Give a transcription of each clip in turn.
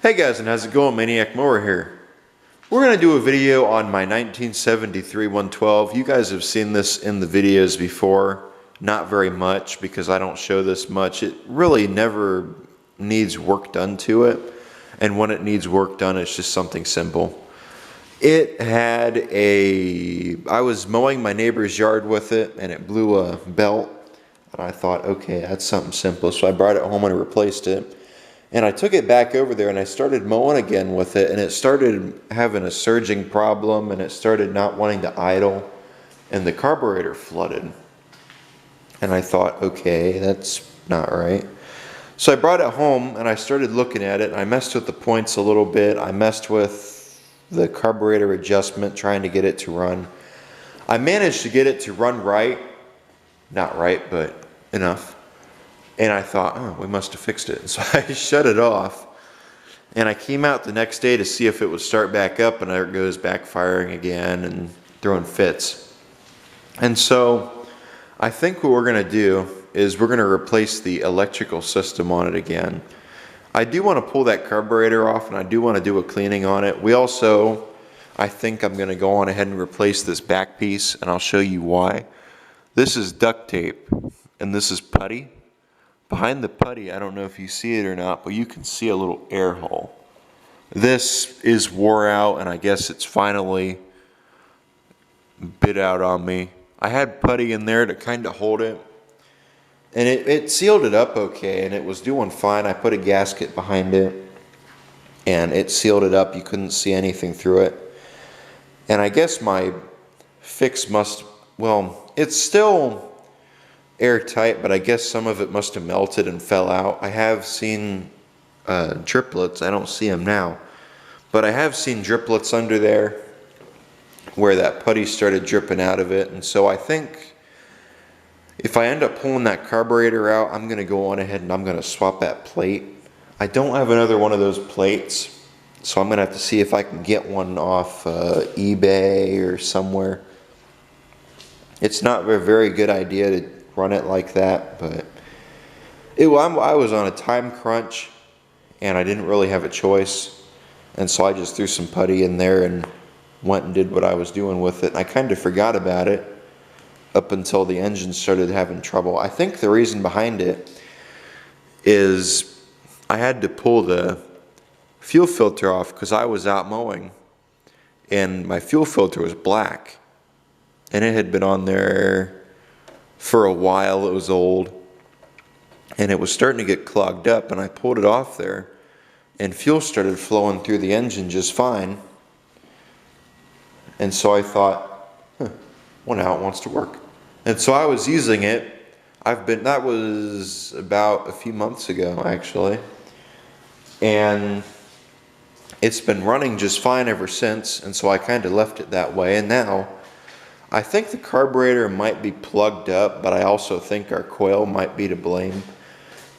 Hey guys, and how's it going? Maniac Mower here. We're going to do a video on my 1973 112. You guys have seen this in the videos before. Not very much because I don't show this much. It really never needs work done to it. And when it needs work done, it's just something simple. I was mowing my neighbor's yard with it and it blew a belt. And I thought, okay, that's something simple. So I brought it home and replaced it. And I took it back over there and I started mowing again with it, and it started having a surging problem and it started not wanting to idle, and the carburetor flooded. And I thought, okay, that's not right. So I brought it home and I started looking at it, and I messed with the points a little bit. I messed with the carburetor adjustment, trying to get it to run. I managed to get it to run right. Not right, but enough. And I thought, oh, we must have fixed it. So I shut it off. And I came out the next day to see if it would start back up, and there it goes, backfiring again and throwing fits. And so I think what we're going to do is we're going to replace the electrical system on it again. I do want to pull that carburetor off, and I do want to do a cleaning on it. I think I'm going to go on ahead and replace this back piece, and I'll show you why. This is duct tape, and this is putty. Behind the putty, I don't know if you see it or not, but you can see a little air hole. This is wore out, and I guess it's finally bit out on me. I had putty in there to kind of hold it, and it sealed it up okay, and it was doing fine. I put a gasket behind it, and it sealed it up. You couldn't see anything through it. And I guess my fix it's still airtight, but I guess some of it must have melted and fell out. I have seen driplets. I don't see them now, but I have seen driplets under there where that putty started dripping out of it. And so I think if I end up pulling that carburetor out, I'm going to go on ahead and I'm going to swap that plate. I don't have another one of those plates, so I'm going to have to see if I can get one off eBay or somewhere. It's not a very good idea to run it like that, but I was on a time crunch and I didn't really have a choice, and so I just threw some putty in there and went and did what I was doing with it. And I kind of forgot about it up until the engine started having trouble. I think the reason behind it is I had to pull the fuel filter off because I was out mowing and my fuel filter was black, and it had been on there for a while. It was old and it was starting to get clogged up, and I pulled it off there and fuel started flowing through the engine just fine. And so I thought, well, now it wants to work. And so I was using it. That was about a few months ago actually, and it's been running just fine ever since. And so I kind of left it that way, and now I think the carburetor might be plugged up, but I also think our coil might be to blame,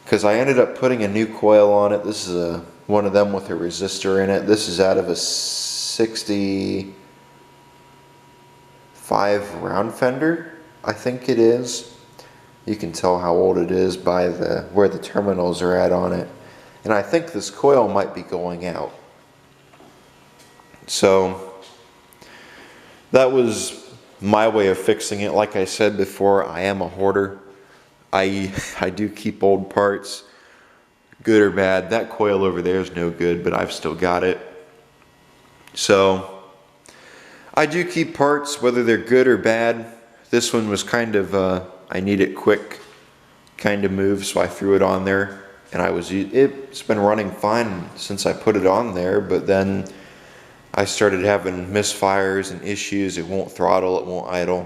because I ended up putting a new coil on it. This is one of them with a resistor in it. This is out of a 65 round fender, I think it is. You can tell how old it is by where the terminals are at on it. And I think this coil might be going out. So that was my way of fixing it. Like I said before, I am a hoarder. I do keep old parts, good or bad. That coil over there is no good, but I've still got it. So I do keep parts, whether they're good or bad. This one was kind of I need it quick kind of move, so I threw it on there, and it's been running fine since I put it on there, but then I started having misfires and issues. It won't throttle, it won't idle.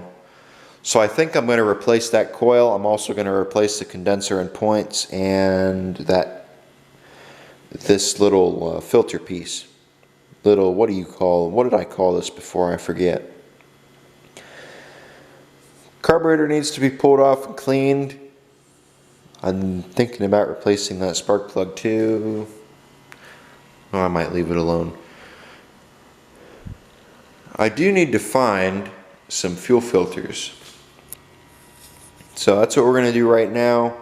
So I think I'm going to replace that coil. I'm also going to replace the condenser and points and this little filter piece. What did I call this before? I forget. Carburetor needs to be pulled off and cleaned. I'm thinking about replacing that spark plug too. Oh, I might leave it alone. I do need to find some fuel filters. So that's what we're going to do right now.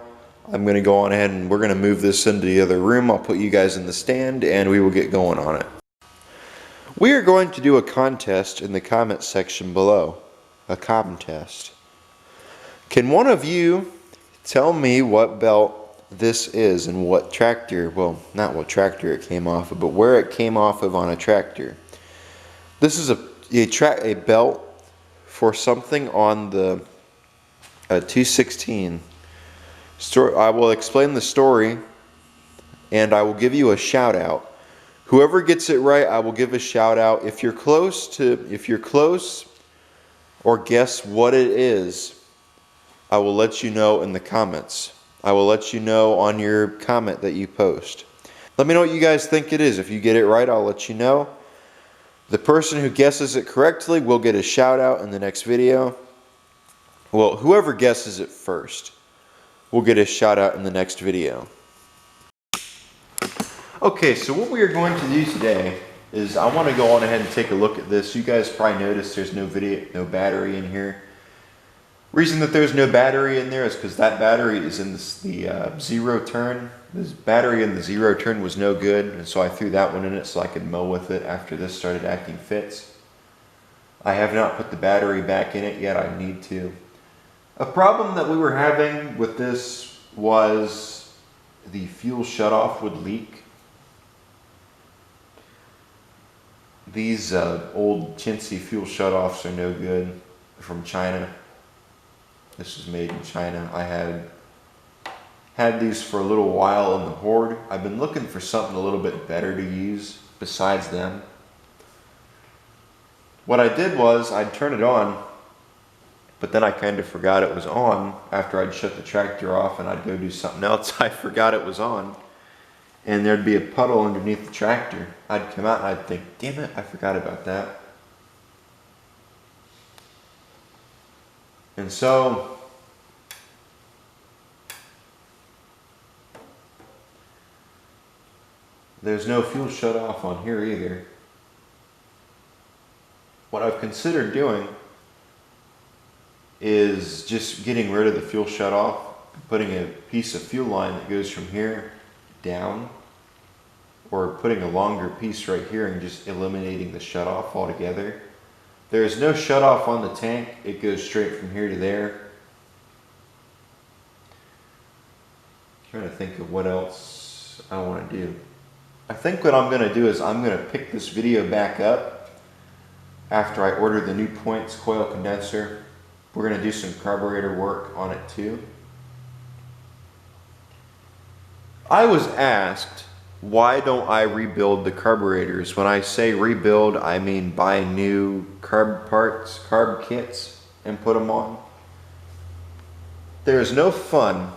I'm going to go on ahead and we're going to move this into the other room. I'll put you guys in the stand and we will get going on it. We are going to do a contest in the comment section below. A contest. Can one of you tell me what belt this is and what tractor, well, not what tractor it came off of, but where it came off of on a tractor? This is a belt for something on the 216. I will explain the story and I will give you a shout out. Whoever gets it right, I will give a shout out. If you're close or guess what it is, I will let you know in the comments. I will let you know on your comment that you post. Let me know what you guys think it is. If you get it right, I'll let you know. The person who guesses it correctly will get a shout out in the next video. Well, whoever guesses it first will get a shout out in the next video. Okay, so what we are going to do today is I want to go on ahead and take a look at this. You guys probably noticed there's no battery in here. Reason that there's no battery in there is because that battery is in the zero turn. This battery in the zero turn was no good, and so I threw that one in it so I could mow with it after this started acting fits. I have not put the battery back in it yet. I need to. A problem that we were having with this was the fuel shutoff would leak. These old chintzy fuel shutoffs are no good, from China. This was made in China. I had these for a little while in the Horde. I've been looking for something a little bit better to use besides them. What I did was I'd turn it on, but then I kind of forgot it was on after I'd shut the tractor off and I'd go do something else. I forgot it was on. And there'd be a puddle underneath the tractor. I'd come out and I'd think, damn it, I forgot about that. And so, there's no fuel shut off on here either. What I've considered doing is just getting rid of the fuel shut off, putting a piece of fuel line that goes from here down, or putting a longer piece right here and just eliminating the shut off altogether. There is no shut off on the tank. It goes straight from here to there. Trying to think of what else I want to do. I think what I'm going to do is I'm going to pick this video back up after I order the new points coil condenser. We're going to do some carburetor work on it too. I was asked, why don't I rebuild the carburetors? When I say rebuild, I mean buy new carb parts, carb kits, and put them on. There is no fun,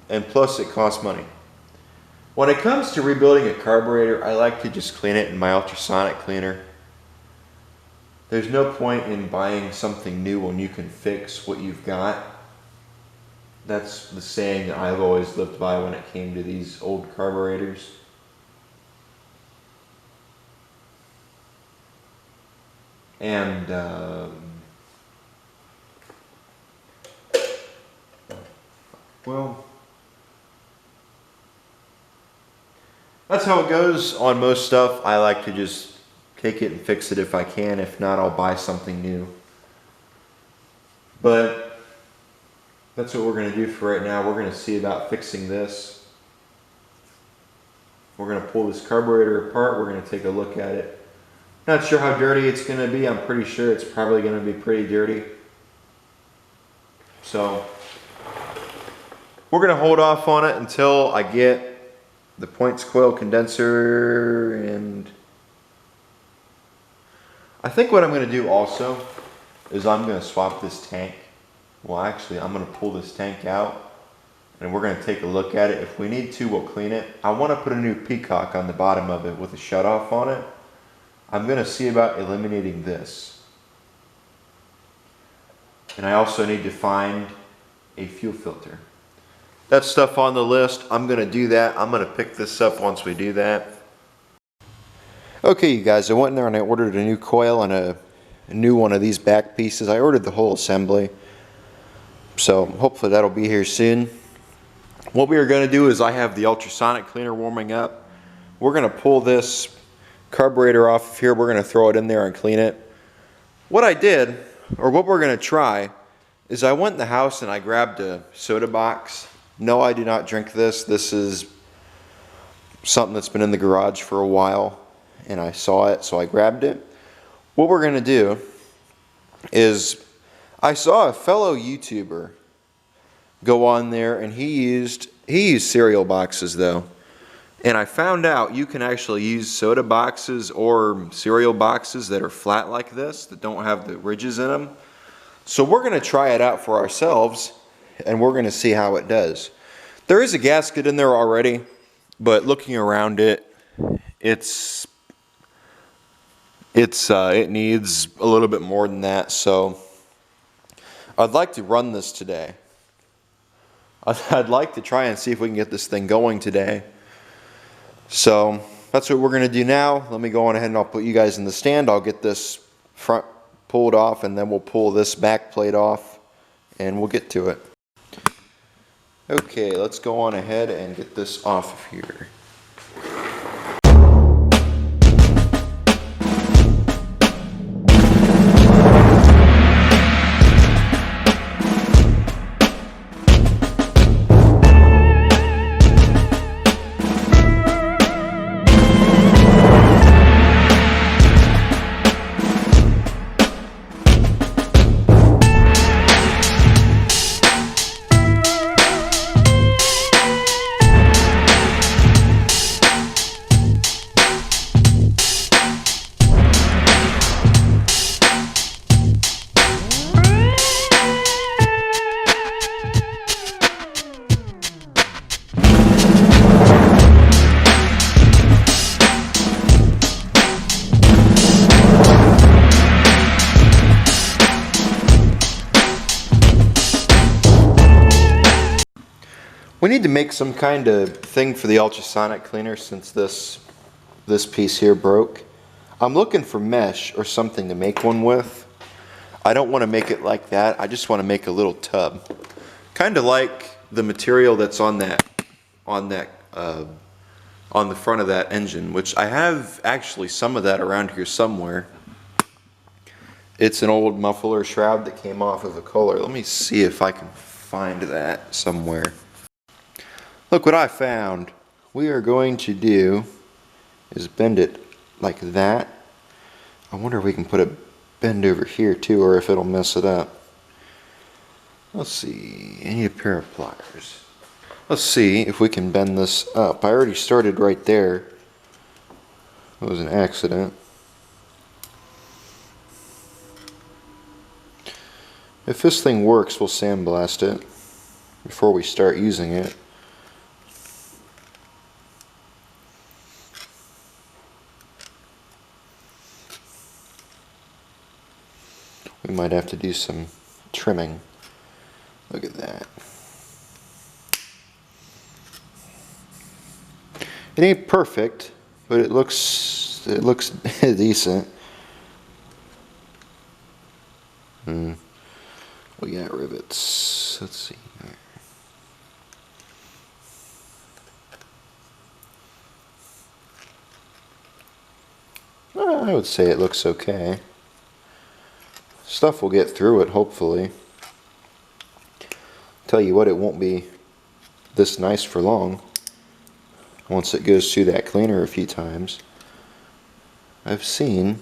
and plus it costs money. When it comes to rebuilding a carburetor, I like to just clean it in my ultrasonic cleaner. There's no point in buying something new when you can fix what you've got. That's the saying that I've always lived by when it came to these old carburetors. And well, that's how it goes on most stuff. I like to just take it and fix it if I can. If not, I'll buy something new. But that's what we're going to do for right now. We're going to see about fixing this. We're going to pull this carburetor apart. We're going to take a look at it. Not sure how dirty it's going to be. I'm pretty sure it's probably going to be pretty dirty. So we're going to hold off on it until I get the points coil condenser. And I think what I'm going to do also is I'm going to swap this tank. Well, actually, I'm going to pull this tank out and we're going to take a look at it. If we need to, we'll clean it. I want to put a new peacock on the bottom of it with a shutoff on it. I'm going to see about eliminating this. And I also need to find a fuel filter. That's stuff on the list. I'm going to do that. I'm going to pick this up once we do that. Okay, you guys, I went in there and I ordered a new coil and a new one of these back pieces. I ordered the whole assembly. So hopefully that'll be here soon. What we are going to do is I have the ultrasonic cleaner warming up. We're going to pull this carburetor off of here. We're going to throw it in there and clean it. What I did, or what we're going to try, is I went in the house and I grabbed a soda box. No, I do not drink this. This is something that's been in the garage for a while, and I saw it, so I grabbed it. What we're going to do is, I saw a fellow YouTuber go on there, and he used cereal boxes though. And I found out you can actually use soda boxes or cereal boxes that are flat like this, that don't have the ridges in them. So we're going to try it out for ourselves, and we're going to see how it does. There is a gasket in there already, but looking around it, it needs a little bit more than that. So I'd like to run this today. I'd like to try and see if we can get this thing going today. So that's what we're going to do now. Let me go on ahead and I'll put you guys in the stand. I'll get this front pulled off, and then we'll pull this back plate off, and we'll get to it. Okay, let's go on ahead and get this off of here. We need to make some kind of thing for the ultrasonic cleaner since this piece here broke. I'm looking for mesh or something to make one with. I don't want to make it like that. I just want to make a little tub. Kind of like the material that's on the front of that engine, which I have actually some of that around here somewhere. It's an old muffler shroud that came off of a Kohler. Let me see if I can find that somewhere. Look what I found. We are going to do is bend it like that. I wonder if we can put a bend over here too, or if it'll mess it up. Let's see, I need a pair of pliers. Let's see if we can bend this up. I already started right there. It was an accident. If this thing works, we'll sandblast it before we start using it. We might have to do some trimming. Look at that. It ain't perfect, but it looks decent. We got rivets. Let's see. I would say it looks okay. Stuff will get through it, hopefully. Tell you what, it won't be this nice for long once it goes through that cleaner a few times. I've seen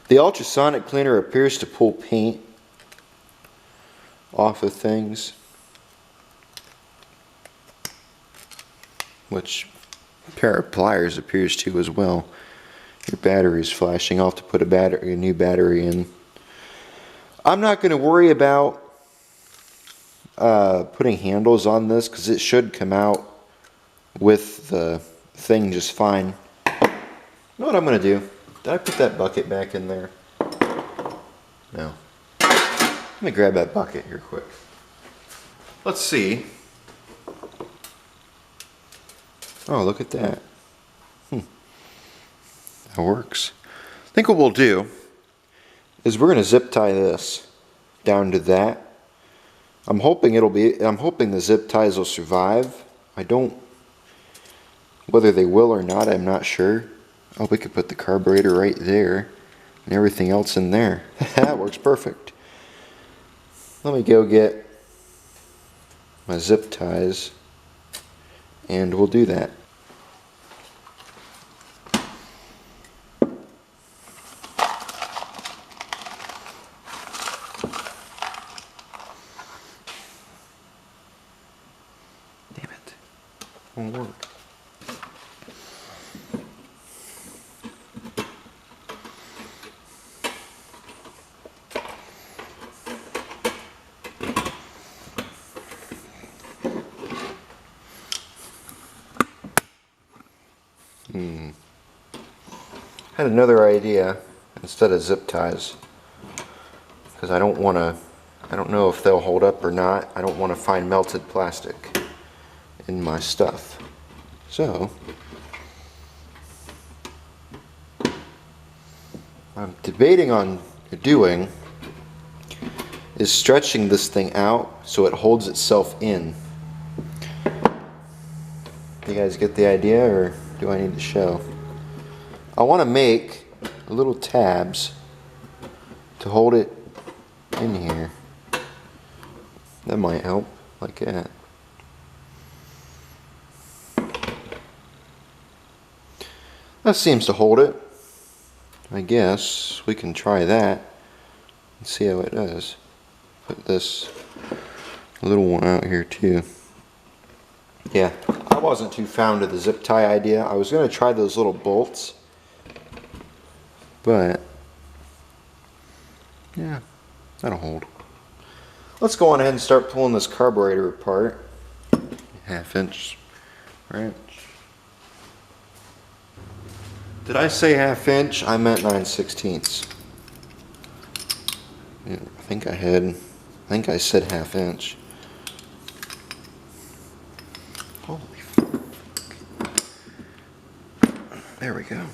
the ultrasonic cleaner appears to pull paint off of things, which a pair of pliers appears to as well. Your battery's flashing. I'll have to put a new battery in. I'm not going to worry about putting handles on this because it should come out with the thing just fine. You know what I'm going to do? Did I put that bucket back in there? No. Let me grab that bucket here quick. Let's see. Oh, look at that. That works. I think what we'll do is we're going to zip tie this down to that, I'm hoping the zip ties will survive. Whether they will or not, I'm not sure. Oh, we could put the carburetor right there and everything else in there. That works perfect. Let me go get my zip ties and we'll do that. Damn it. Won't work. Had another idea instead of zip ties, because I don't know if they'll hold up or not. I don't want to find melted plastic in my stuff. So I'm debating on doing is stretching this thing out so it holds itself in. You guys get the idea, or do I need to show? I want to make little tabs to hold it in here. That might help, like that. That seems to hold it. I guess we can try that and see how it does. Put this little one out here too. Yeah, I wasn't too fond of the zip tie idea. I was going to try those little bolts, but yeah, that'll hold. Let's go on ahead and start pulling this carburetor apart. 1/2 inch wrench. Did I say 1/2 inch? I meant 9/16. Yeah, I think I said 1/2 inch. Holy fuck. There we go.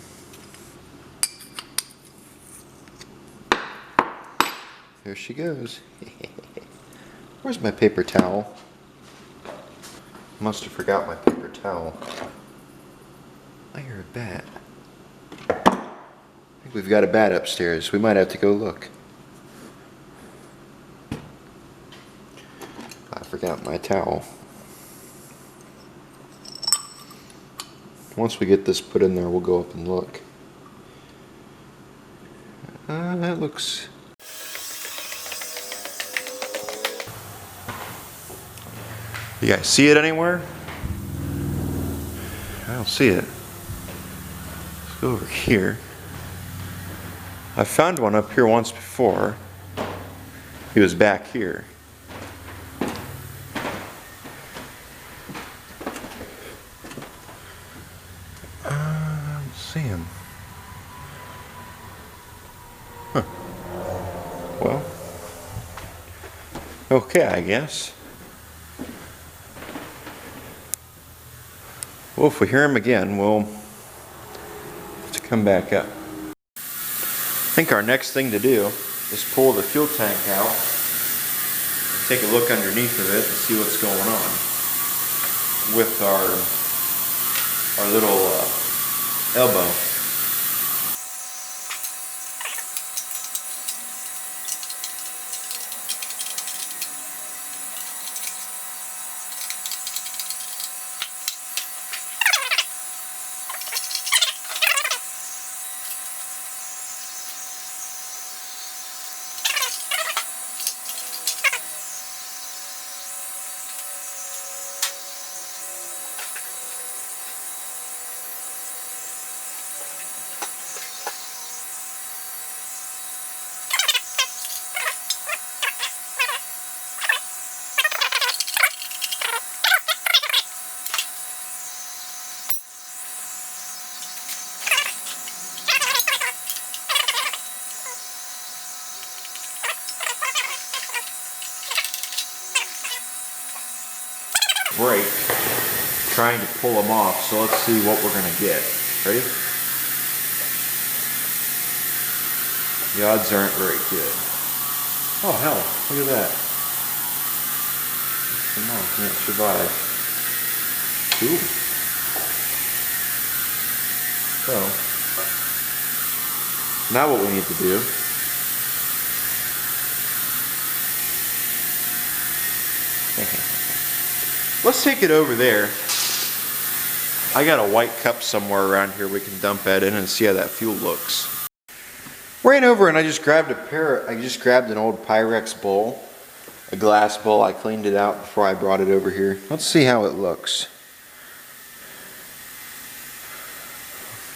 There she goes. Where's my paper towel? Must have forgot my paper towel. I hear a bat. I think we've got a bat upstairs. We might have to go look. I forgot my towel. Once we get this put in there, we'll go up and look. That looks... You guys see it anywhere? I don't see it. Let's go over here. I found one up here once before. He was back here. I don't see him. Huh. Well. Okay, I guess. Well, if we hear him again, we'll have to come back up. I think our next thing to do is pull the fuel tank out and take a look underneath of it and see what's going on with our little elbow. Break trying to pull them off, so let's see what we're gonna get. Ready? The odds aren't very good. Oh hell, look at that. Come on, can't survive. Cool. So, now what we need to do let's take it over there. I got a white cup somewhere around here we can dump that in and see how that fuel looks. Ran over and I just grabbed an old Pyrex bowl, a glass bowl. I cleaned it out before I brought it over here. Let's see how it looks.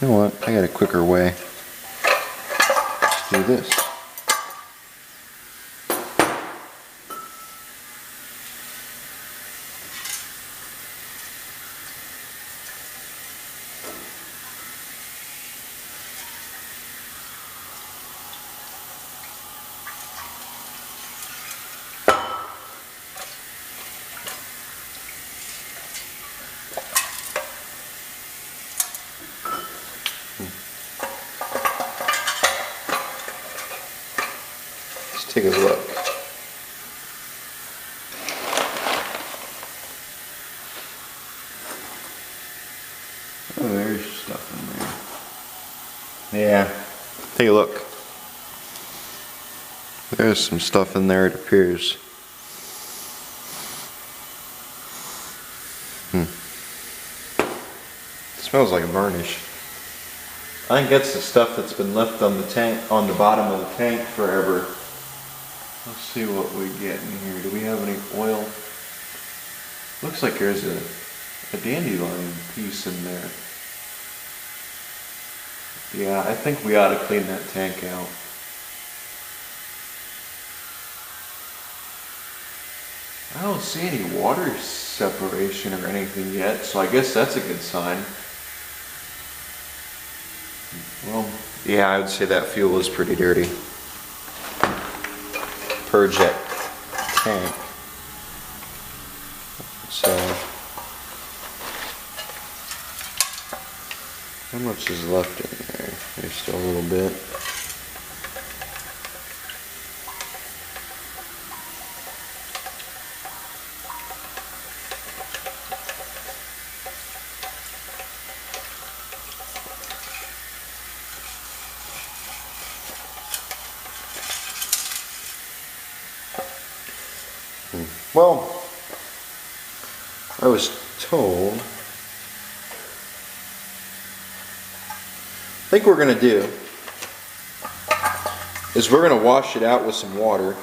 You know what? I got a quicker way. Let's do this. Let's take a look. Oh, there's stuff in there. Yeah, take a look. There's some stuff in there, it appears. It smells like varnish. I think that's the stuff that's been left on the tank, on the bottom of the tank forever. Let's see what we get in here. Do we have any oil? Looks like there's a dandelion piece in there. Yeah, I think we ought to clean that tank out. I don't see any water separation or anything yet, so I guess that's a good sign. Well, yeah, I would say that fuel is pretty dirty. Purge that tank. So, how much is left in there? There's still a little bit. Well, I was told, I think what we're going to do is we're going to wash it out with some water.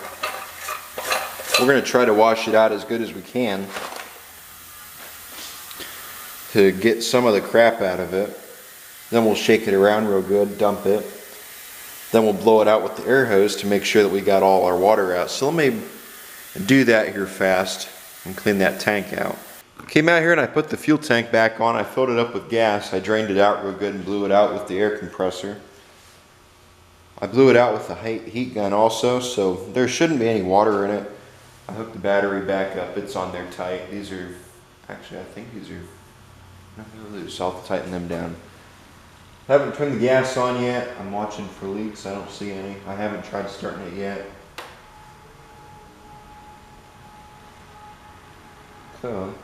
We're going to try to wash it out as good as we can to get some of the crap out of it. Then we'll shake it around real good, dump it. Then we'll blow it out with the air hose to make sure that we got all our water out. So let me do that here fast and clean that tank out. Came out here and I put the fuel tank back on. I filled it up with gas. I drained it out real good and blew it out with the air compressor. I blew it out with the heat gun also, so there shouldn't be any water in it. I hooked the battery back up. It's on there tight. These are, actually I think these are nothing loose. I'll have to tighten them down. I haven't turned the gas on yet. I'm watching for leaks. I don't see any. I haven't tried starting it yet. So,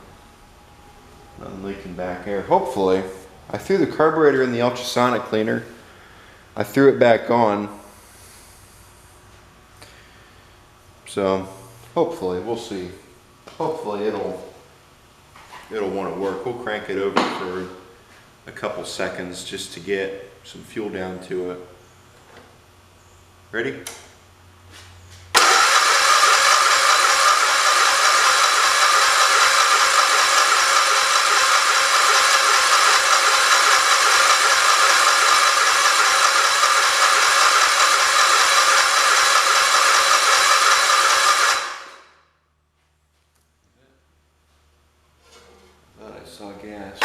nothing leaking back here. Hopefully, I threw the carburetor in the ultrasonic cleaner. I threw it back on. So, hopefully, we'll see. Hopefully it'll want to work. We'll crank it over for a couple seconds just to get some fuel down to it. Ready? I saw gas.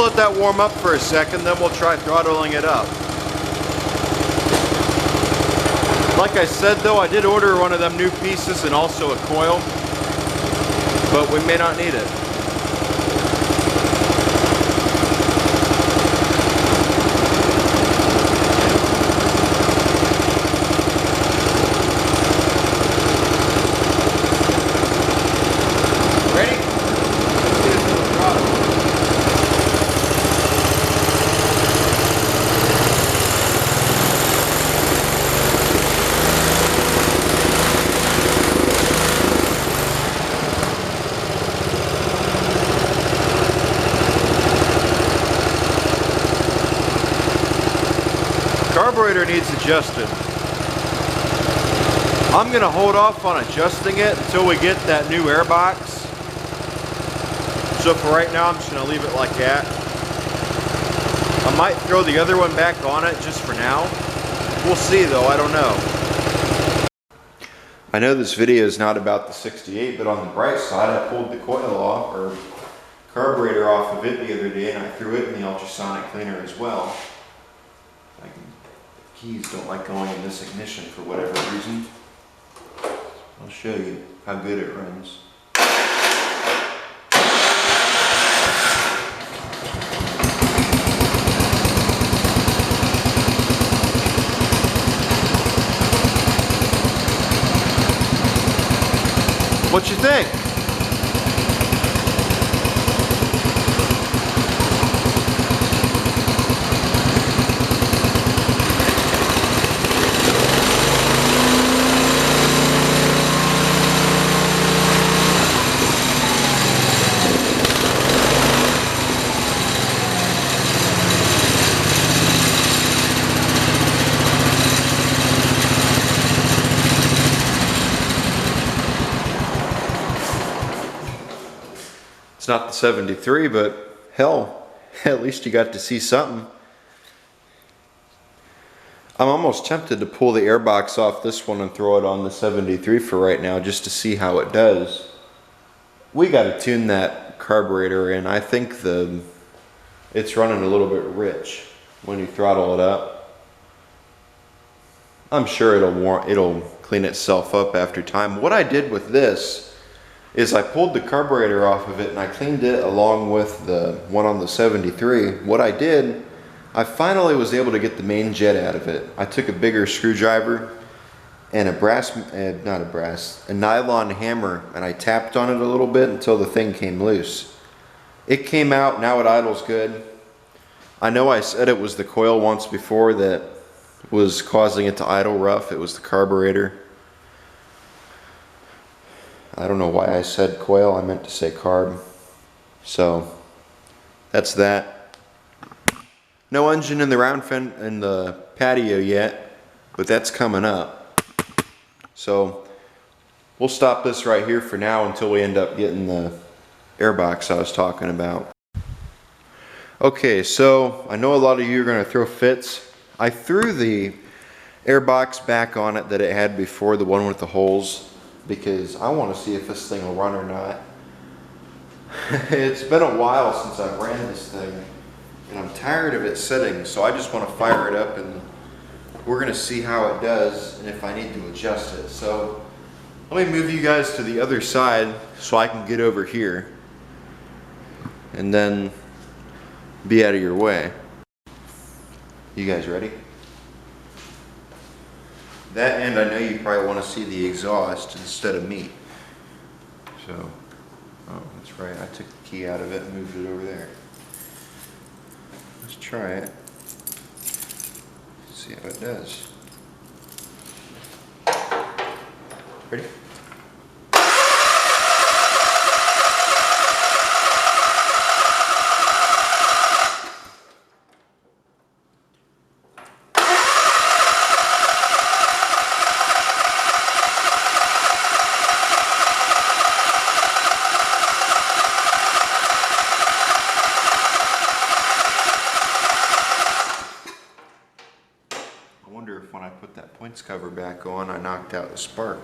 we'll let that warm up for a second, then we'll try throttling it up. Like I said though, I did order one of them new pieces and also a coil, but we may not need it. Carburetor needs adjusted. I'm going to hold off on adjusting it until we get that new air box. So for right now, I'm just going to leave it like that. I might throw the other one back on it just for now. We'll see though, I don't know. I know this video is not about the 68, but on the bright side, I pulled the coil off, or carburetor off of it the other day, and I threw it in the ultrasonic cleaner as well. Keys don't like going in this ignition for whatever reason. I'll show you how good it runs. What you think? It's not the 73, but hell, at least you got to see something. I'm almost tempted to pull the airbox off this one and throw it on the 73 for right now just to see how it does. We got to tune that carburetor in. I think it's running a little bit rich when you throttle it up. I'm sure it'll clean itself up after time. What I did with this is I pulled the carburetor off of it and I cleaned it along with the one on the 73. What I did, I finally was able to get the main jet out of it. I took a bigger screwdriver and a nylon hammer, and I tapped on it a little bit until the thing came loose. It came out, now it idles good. I know I said it was the coil once before that was causing it to idle rough. It was the carburetor. I don't know why I said coil, I meant to say carb. So that's that. No engine in the round fin in the patio yet, but that's coming up. So we'll stop this right here for now until we end up getting the airbox I was talking about. Okay, so I know a lot of you are going to throw fits. I threw the airbox back on it that it had before, the one with the holes, because I want to see if this thing will run or not. It's been a while since I've ran this thing, and I'm tired of it sitting, so I just want to fire it up and we're going to see how it does and if I need to adjust it. So let me move you guys to the other side so I can get over here and then be out of your way. You guys ready? That end, I know you probably want to see the exhaust instead of me. So, oh, that's right. I took the key out of it and moved it over there. Let's try it. See how it does. Ready? I wonder if when I put that points cover back on, I knocked out the spark.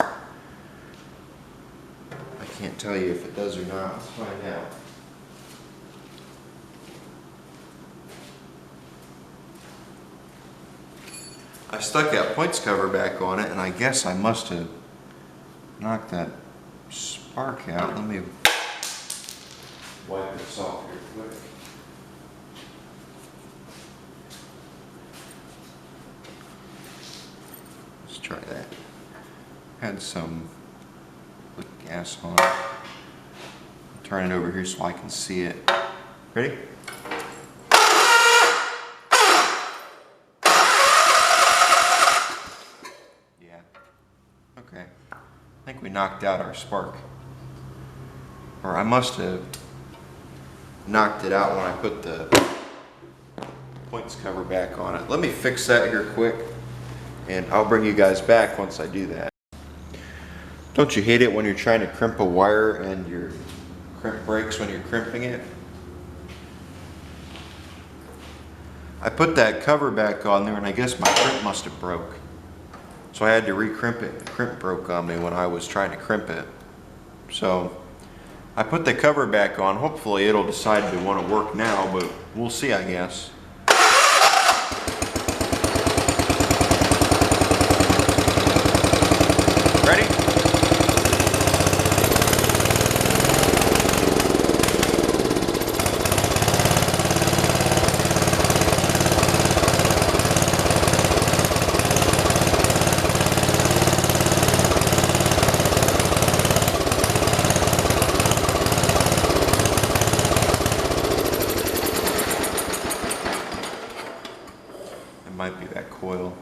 I can't tell you if it does or not. Let's find out. I stuck that points cover back on it, and I guess I must have knocked that spark out. Let me wipe this off here quick. Let's try that. Had some gas on it. Turn it over here so I can see it. Ready? Yeah. Okay. I think we knocked out our spark. Or I must have knocked it out when I put the points cover back on it. Let me fix that here quick, and I'll bring you guys back once I do that. Don't you hate it when you're trying to crimp a wire and your crimp breaks when you're crimping it? I put that cover back on there, and I guess my crimp must have broke. So I had to re-crimp it. The crimp broke on me when I was trying to crimp it. So I put the cover back on. Hopefully it'll decide to want to work now, but we'll see, I guess. Ready? Might be that coil.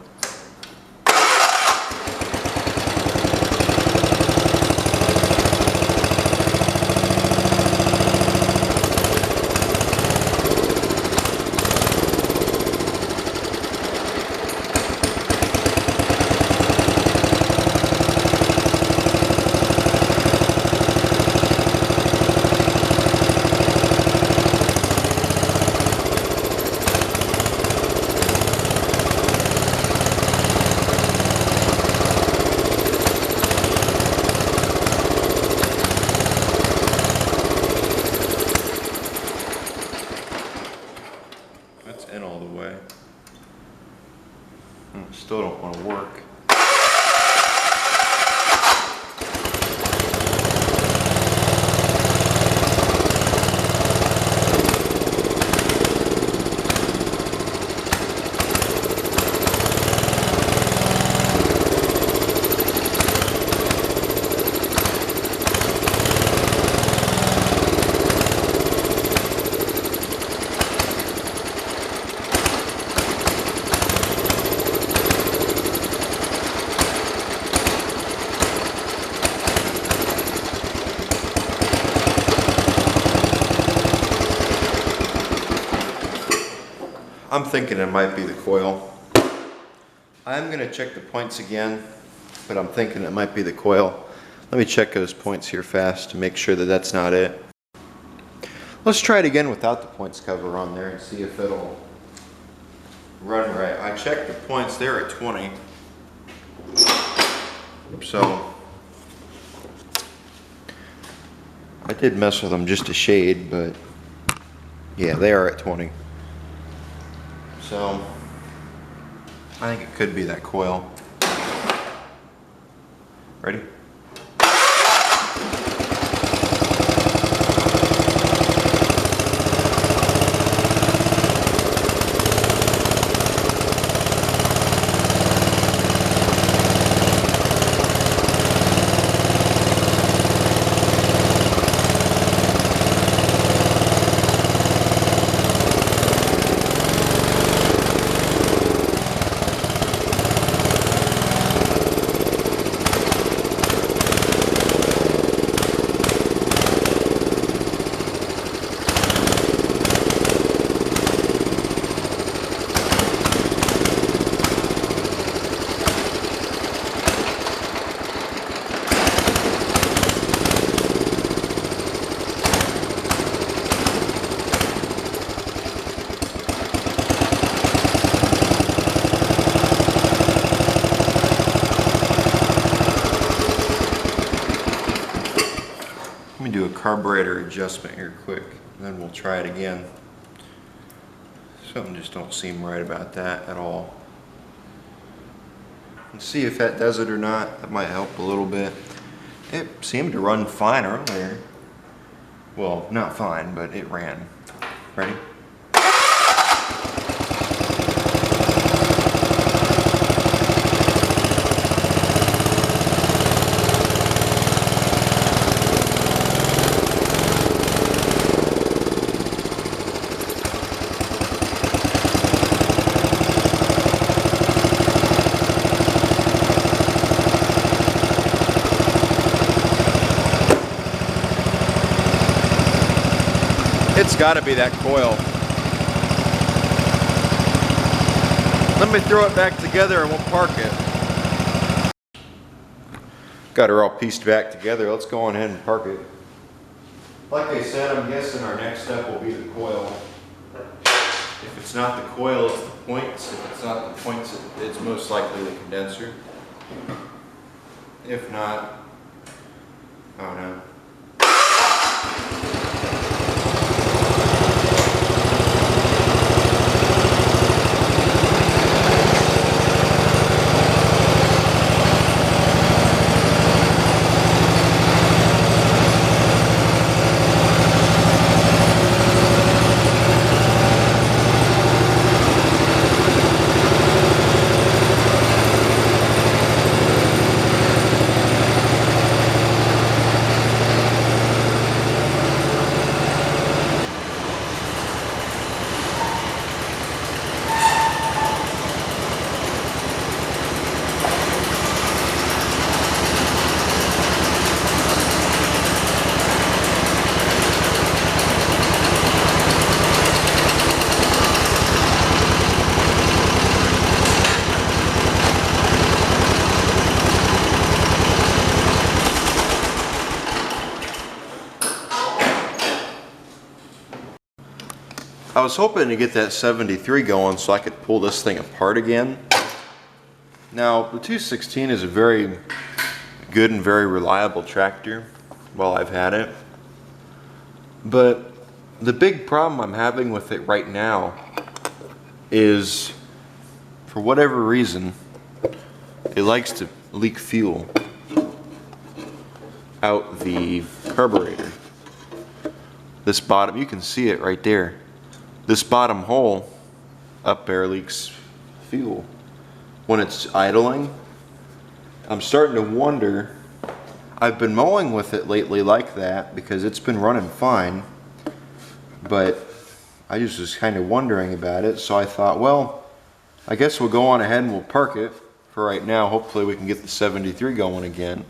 That's in all the way. Still don't want to work. I'm thinking it might be the coil. I'm going to check the points again, but I'm thinking it might be the coil. Let me check those points here fast to make sure that that's not it. Let's try it again without the points cover on there and see if it'll run right. I checked the points there at 20. So I did mess with them just a shade, but yeah, they are at 20. So I think it could be that coil. Ready? Let me do a carburetor adjustment here quick, and then we'll try it again. Something just don't seem right about that at all. and see if that does it or not. That might help a little bit. It seemed to run fine earlier. Well, not fine, but it ran. Ready? It's got to be that coil. Let me throw it back together and we'll park it. Got her all pieced back together. Let's go on ahead and park it. Like I said, I'm guessing our next step will be the coil. If it's not the coil, it's the points. If it's not the points, it's most likely the condenser. If not, oh no. I was hoping to get that 73 going so I could pull this thing apart again. Now, the 216 is a very good and very reliable tractor while I've had it. But the big problem I'm having with it right now is, for whatever reason, it likes to leak fuel out the carburetor. This bottom, you can see it right there. This bottom hole up there leaks fuel. When it's idling, I'm starting to wonder, I've been mowing with it lately like that because it's been running fine, but I just was kind of wondering about it, so I thought, well, I guess we'll go on ahead and we'll park it for right now. Hopefully we can get the 73 going again.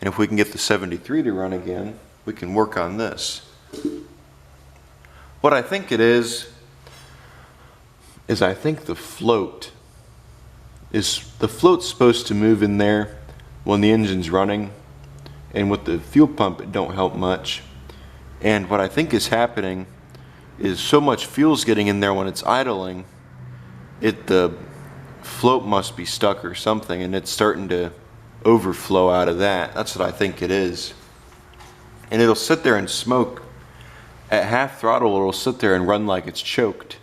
And if we can get the 73 to run again, we can work on this. What I think it is I think the float's supposed to move in there when the engine's running, and with the fuel pump it don't help much. And what I think is happening is so much fuel's getting in there when it's idling, the float must be stuck or something, and it's starting to overflow out of that. That's what I think it is. And it'll sit there and smoke. At half throttle, it'll sit there and run like it's choked.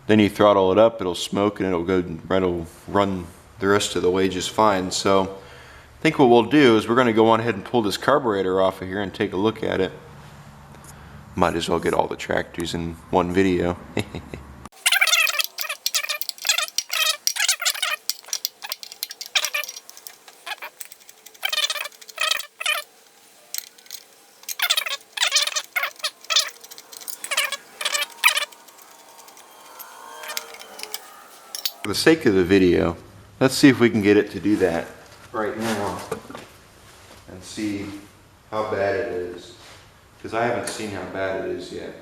Then you throttle it up, it'll smoke, and it'll run the rest of the way just fine. So I think what we'll do is we're going to go on ahead and pull this carburetor off of here and take a look at it. Might as well get all the tractors in one video. For the sake of the video, let's see if we can get it to do that right now and see how bad it is, because I haven't seen how bad it is yet.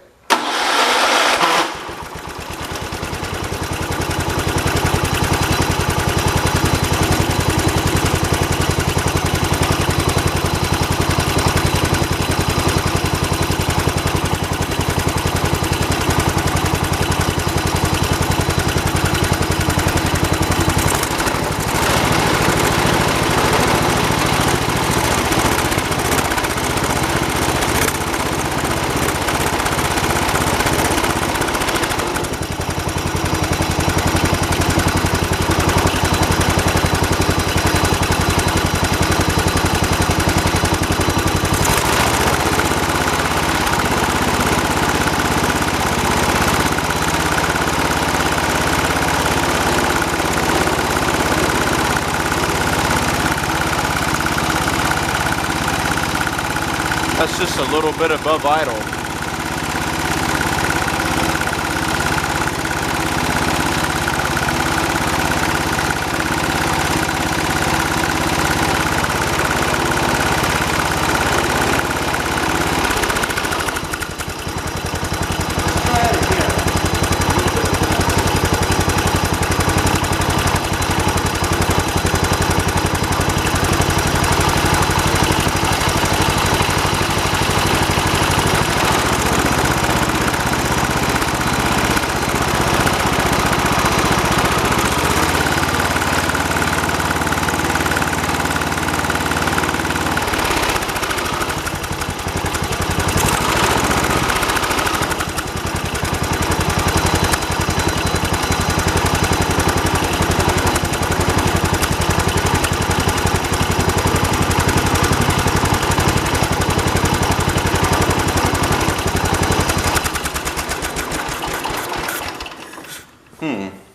That's just a little bit above idle.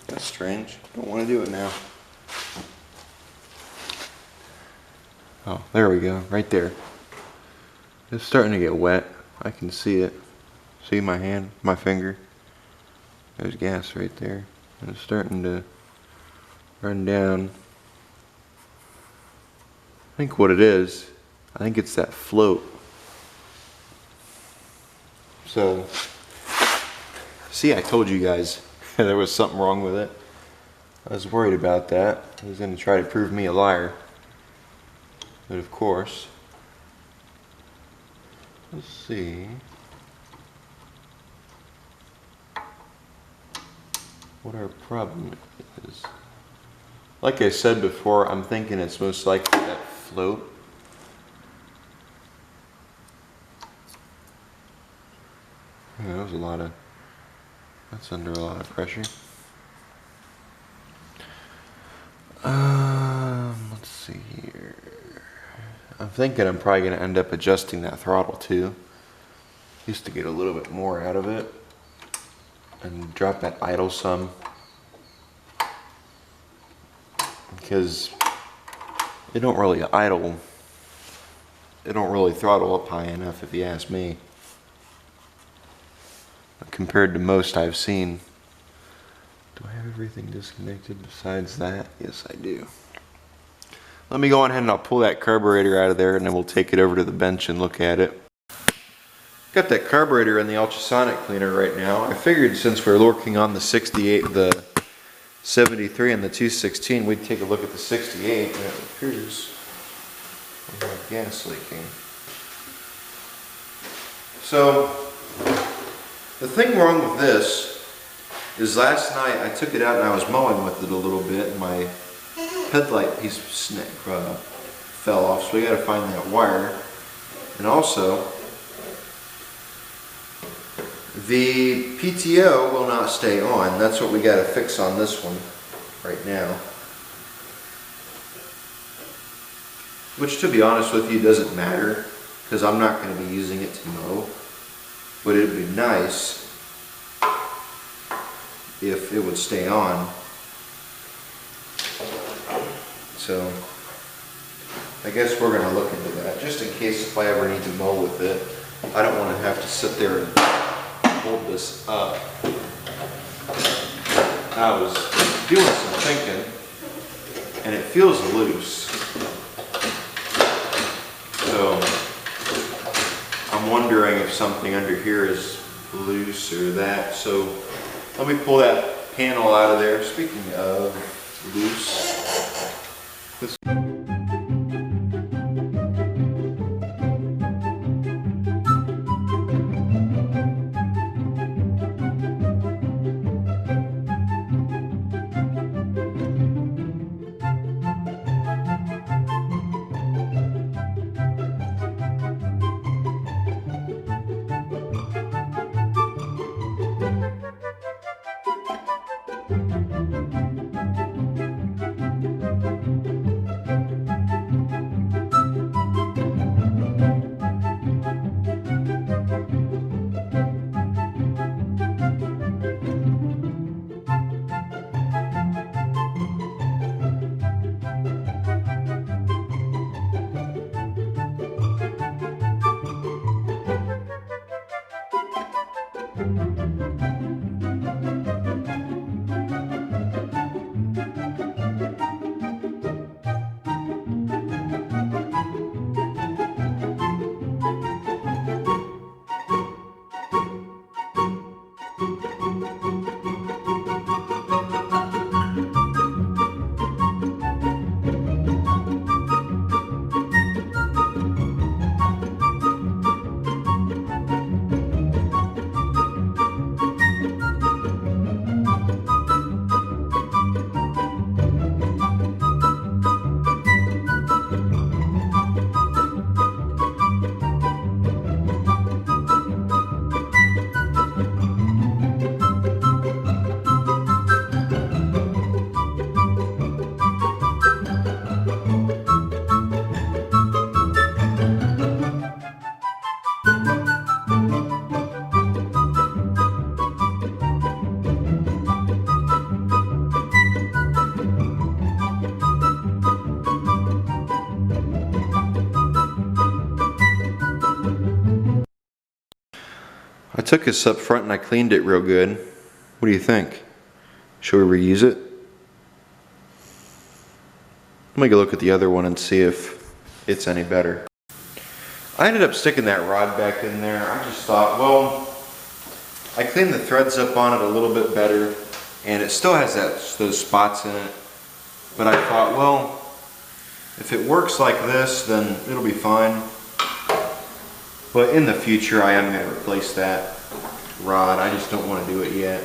That's strange. Don't want to do it now. Oh, there we go. Right there. It's starting to get wet. I can see it. See my hand, my finger? There's gas right there. And it's starting to run down. I think what it is, I think it's that float. So, see, I told you guys there was something wrong with it. I was worried about that. I was going to try to prove me a liar. But of course, let's see what our problem is. Like I said before, I'm thinking it's most likely that float. Yeah, that was a lot of, that's under a lot of pressure. Let's see here. I'm thinking I'm probably going to end up adjusting that throttle too, just to get a little bit more out of it and drop that idle some, because it don't really idle, it don't really throttle up high enough if you ask me, compared to most I've seen. Do I have everything disconnected besides that? Yes, I do. Let me go on ahead and I'll pull that carburetor out of there, and then we'll take it over to the bench and look at it. Got that carburetor in the ultrasonic cleaner right now. I figured since we're working on the 68, the 73 and the 216, we'd take a look at the 68, and it appears we have gas leaking. So, the thing wrong with this is last night I took it out and I was mowing with it a little bit, and my headlight piece fell off, so we got to find that wire. And also, the PTO will not stay on. That's what we got to fix on this one right now. Which, to be honest with you, doesn't matter, because I'm not going to be using it to mow. But it'd be nice if it would stay on. So, I guess we're going to look into that, just in case if I ever need to mow with it. I don't want to have to sit there and hold this up. I was doing some thinking, and it feels loose. So, I'm wondering if something under here is loose or that. So, let me pull that panel out of there. Speaking of loose, I took this up front and I cleaned it real good. What do you think? Should we reuse it? Let me go look at the other one and see if it's any better. I ended up sticking that rod back in there. I just thought, well, I cleaned the threads up on it a little bit better, and it still has those spots in it. But I thought, well, if it works like this, then it'll be fine. But in the future, I am going to replace that rod. I just don't want to do it yet.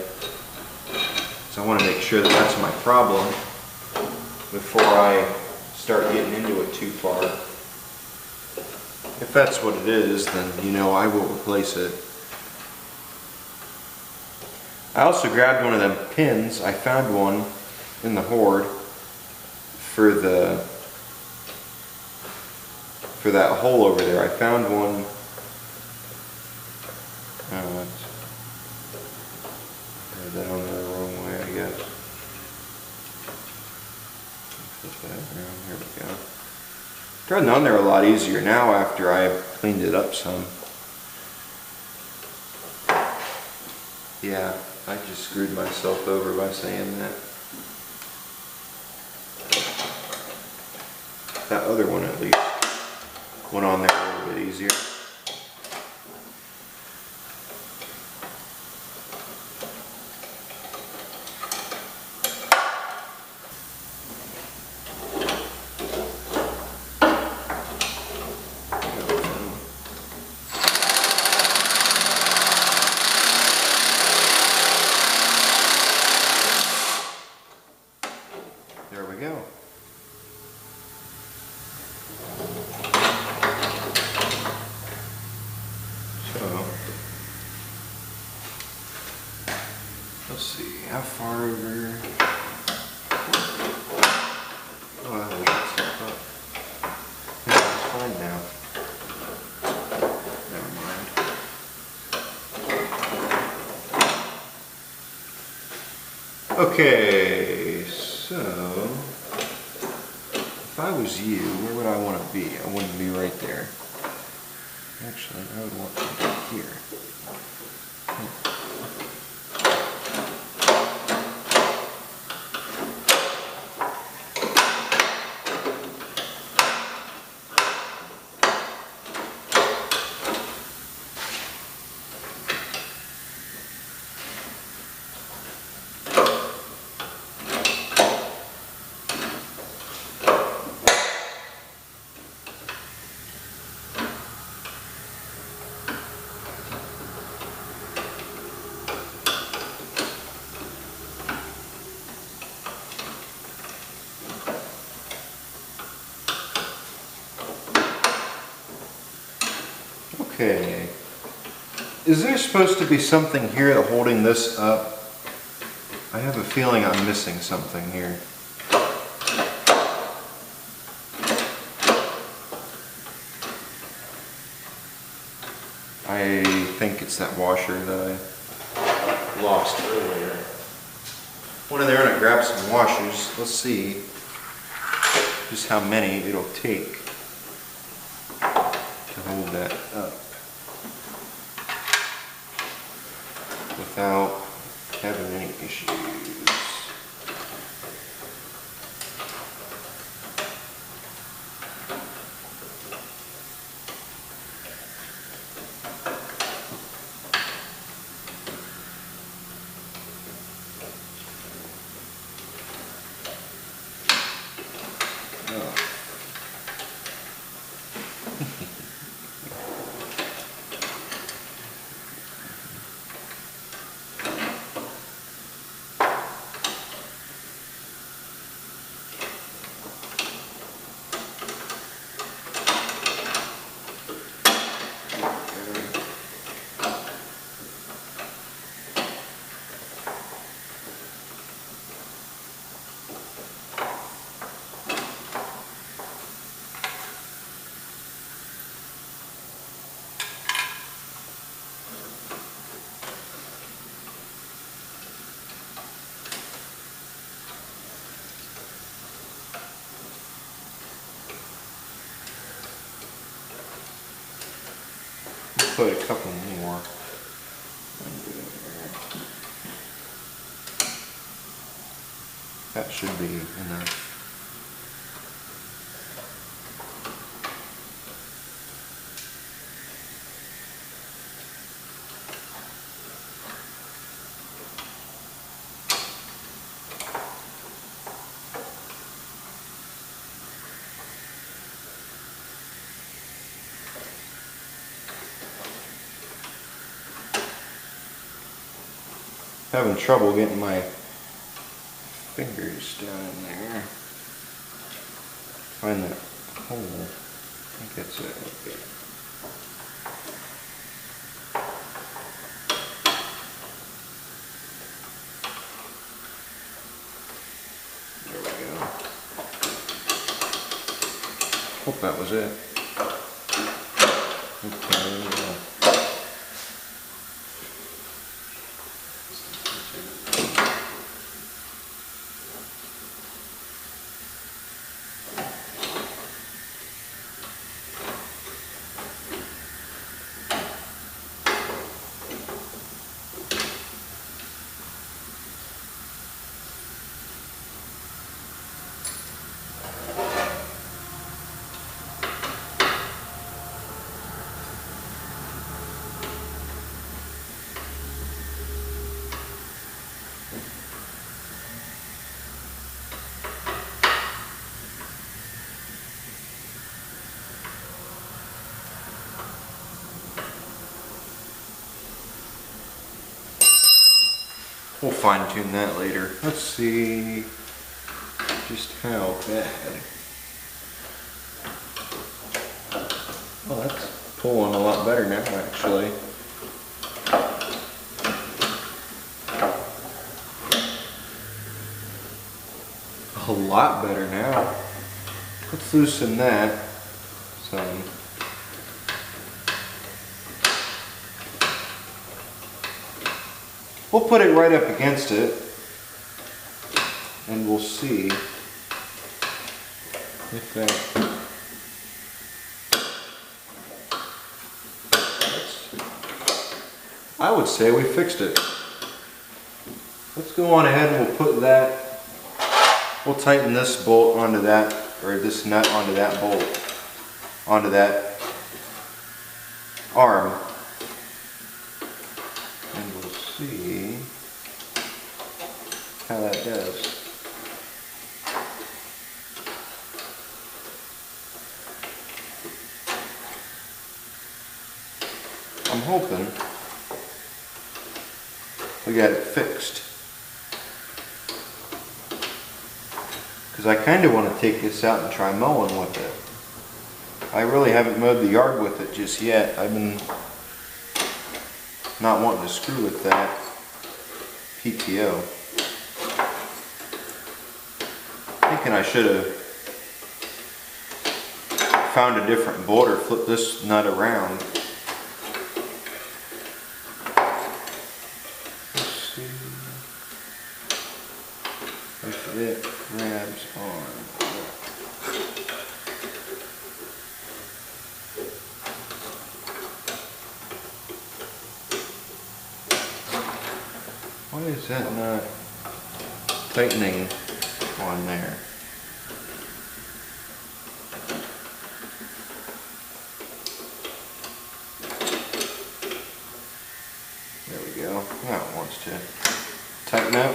So I want to make sure that that's my problem before I start getting into it too far. If that's what it is, then, you know, I will replace it. I also grabbed one of them pins. I found one in the hoard for that hole over there. I found one. That on there the wrong way, I guess. Flip that around. Here we go. Threading on there a lot easier now after I've cleaned it up some. Yeah, I just screwed myself over by saying that. That other one at least went on there a little bit easier. There we go. So, let's see, how far over? Oh, I hold that stuff up. Yeah, it's fine now. Never mind. Okay, so if I was you, where would I want to be? I wouldn't be right there. Actually, I would want to be here. Okay. Is there supposed to be something here holding this up? I have a feeling I'm missing something here. I think it's that washer that I lost earlier. Went in there and I grabbed some washers. Let's see just how many it'll take to hold that up. without having any issues. Put a couple more under there. That should be enough. Having trouble getting my fingers down in there. Find that hole. I think that's it. Okay. There we go. Hope that was it. Okay, there we go. We'll fine tune that later. Let's see just how bad. Oh, that's pulling a lot better now, actually. A lot better now. Let's loosen that some. We'll put it right up against it and we'll see if that I would say we fixed it. Let's go on ahead and we'll put that, we'll tighten this bolt onto that, or this nut onto that bolt, onto that arm. And we'll see how that does. I'm hoping we got it fixed. Because I kind of want to take this out and try mowing with it. I really haven't mowed the yard with it just yet. I've been not wanting to screw with that PTO. Thinking I should have found a different bolt or flipped this nut around. Let's see if it grabs on. Why is that not tightening on there? There we go. Now it wants to tighten up.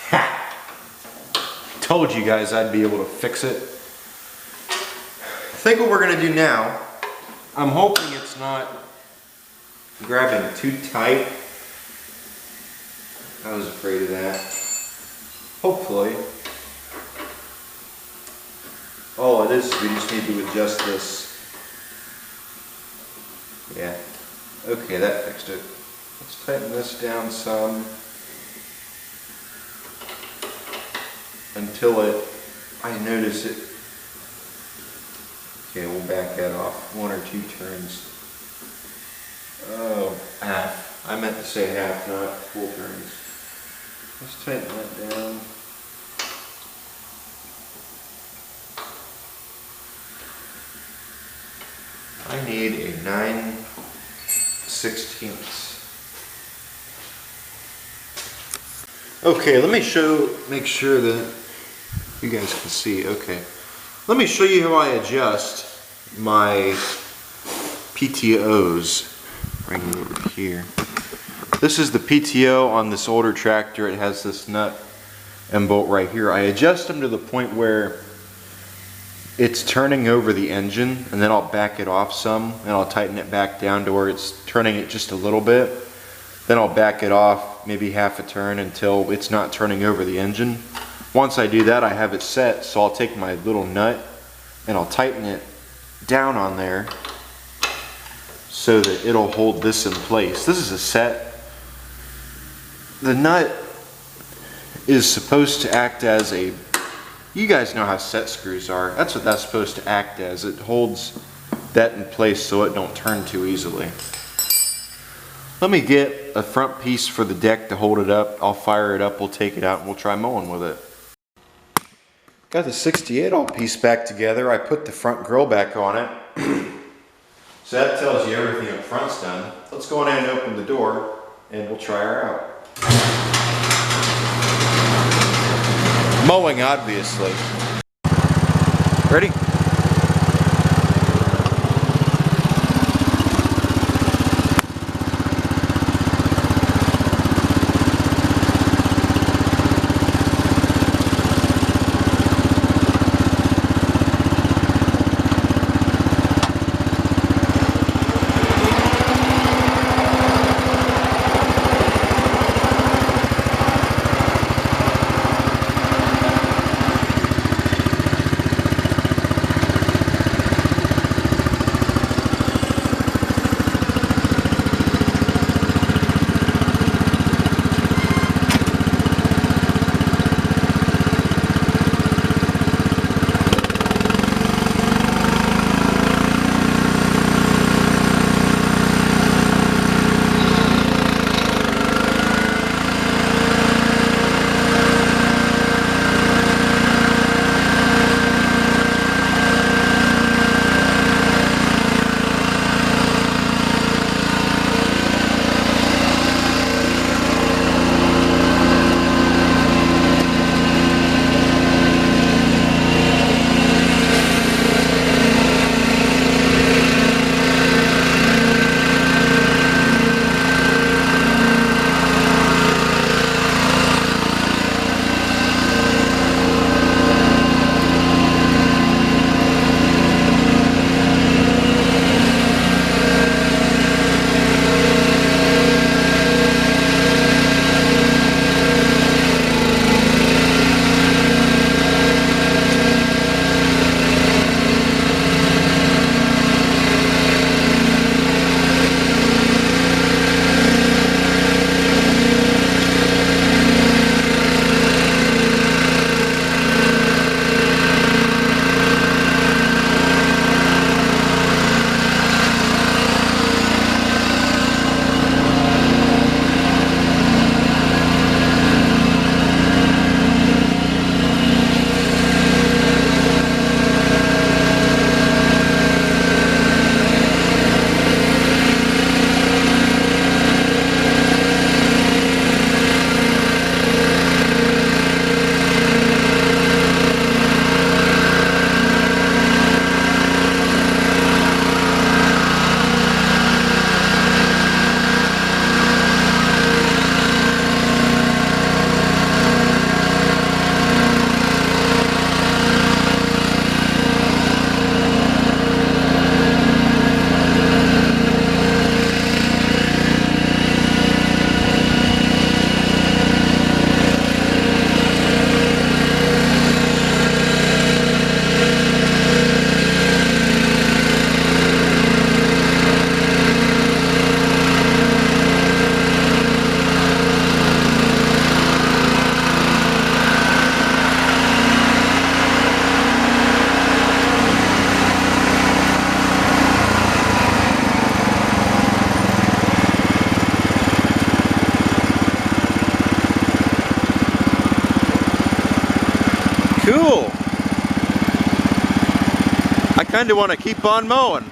Ha! Told you guys I'd be able to fix it. I think what we're going to do now, I'm hoping it's not grabbing too tight. I was afraid of that. Hopefully. All it is, we just need to adjust this. Yeah. Okay, that fixed it. Let's tighten this down some until I notice it. Okay, we'll back that off. 1 or 2 turns. Oh, half. I meant to say half, not full turns. Let's tighten that down. I need a 9/16. Okay, let me make sure that you guys can see. Okay. Let me show you how I adjust my PTOs right over here. This is the PTO on this older tractor. It has this nut and bolt right here. I adjust them to the point where it's turning over the engine, and then I'll back it off some and I'll tighten it back down to where it's turning it just a little bit. Then I'll back it off maybe half a turn until it's not turning over the engine. Once I do that, I have it set, so I'll take my little nut and I'll tighten it down on there so that it'll hold this in place. This is a set. The nut is supposed to act as a, you guys know how set screws are. That's what that's supposed to act as. It holds that in place so it don't turn too easily. Let me get a front piece for the deck to hold it up. I'll fire it up, we'll take it out, and we'll try mowing with it. Got the 68 all pieced back together. I put the front grill back on it. So that tells you everything up front's done. Let's go on in and open the door and we'll try her out. Mowing, obviously. Ready? kind of want to keep on mowing.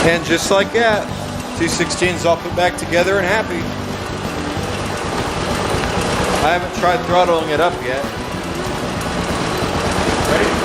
And just like that, 216's all put back together and happy. I haven't tried throttling it up yet. Ready?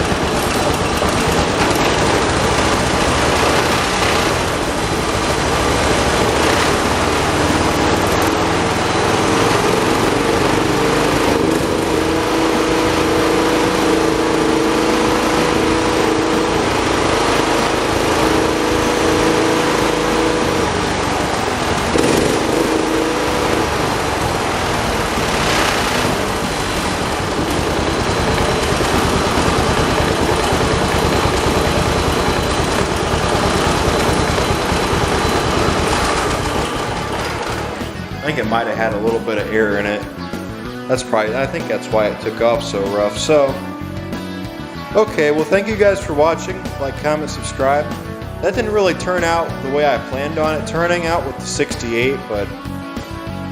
I think it might have had a little bit of air in it. I think that's why it took off so rough. So, okay, well thank you guys for watching. Like, comment, subscribe. That didn't really turn out the way I planned on it turning out with the 68, but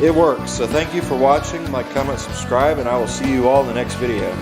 it works. So thank you for watching. Like, comment, subscribe, and I will see you all in the next video.